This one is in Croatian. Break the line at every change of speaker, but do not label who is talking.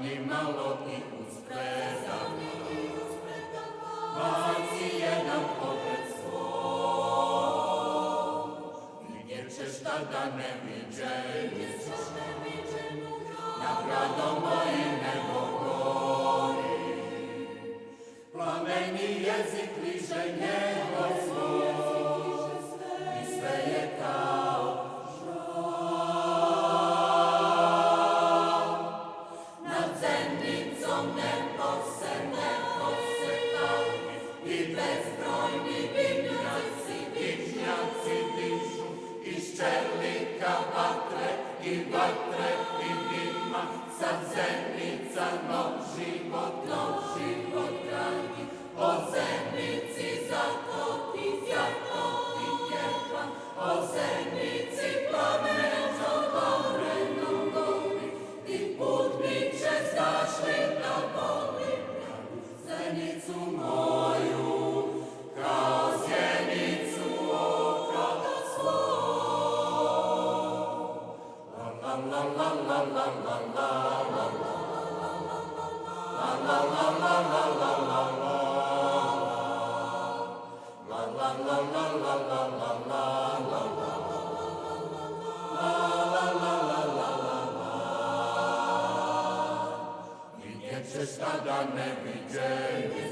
ni malo i uspredama. Baci jedan pogled svoj, vidjet ćeš tada neviđenje, nad gradom mojim nebo gori. Plameni jezik liže njegov svoj i sve je kao žar. Nad Zenicom nebo se tali i bezbrojni dimnjaci dišu iz čelika vatre i dima. Sad Zenica nov život gradi, o Zenici zato ti pjevam, o Zenici plamenom gori, ti putniče znaš li da volim Zenicu moju, kao zjenicu oka svog. La la la la la la la. Vidjet ćeš tada neviđenje,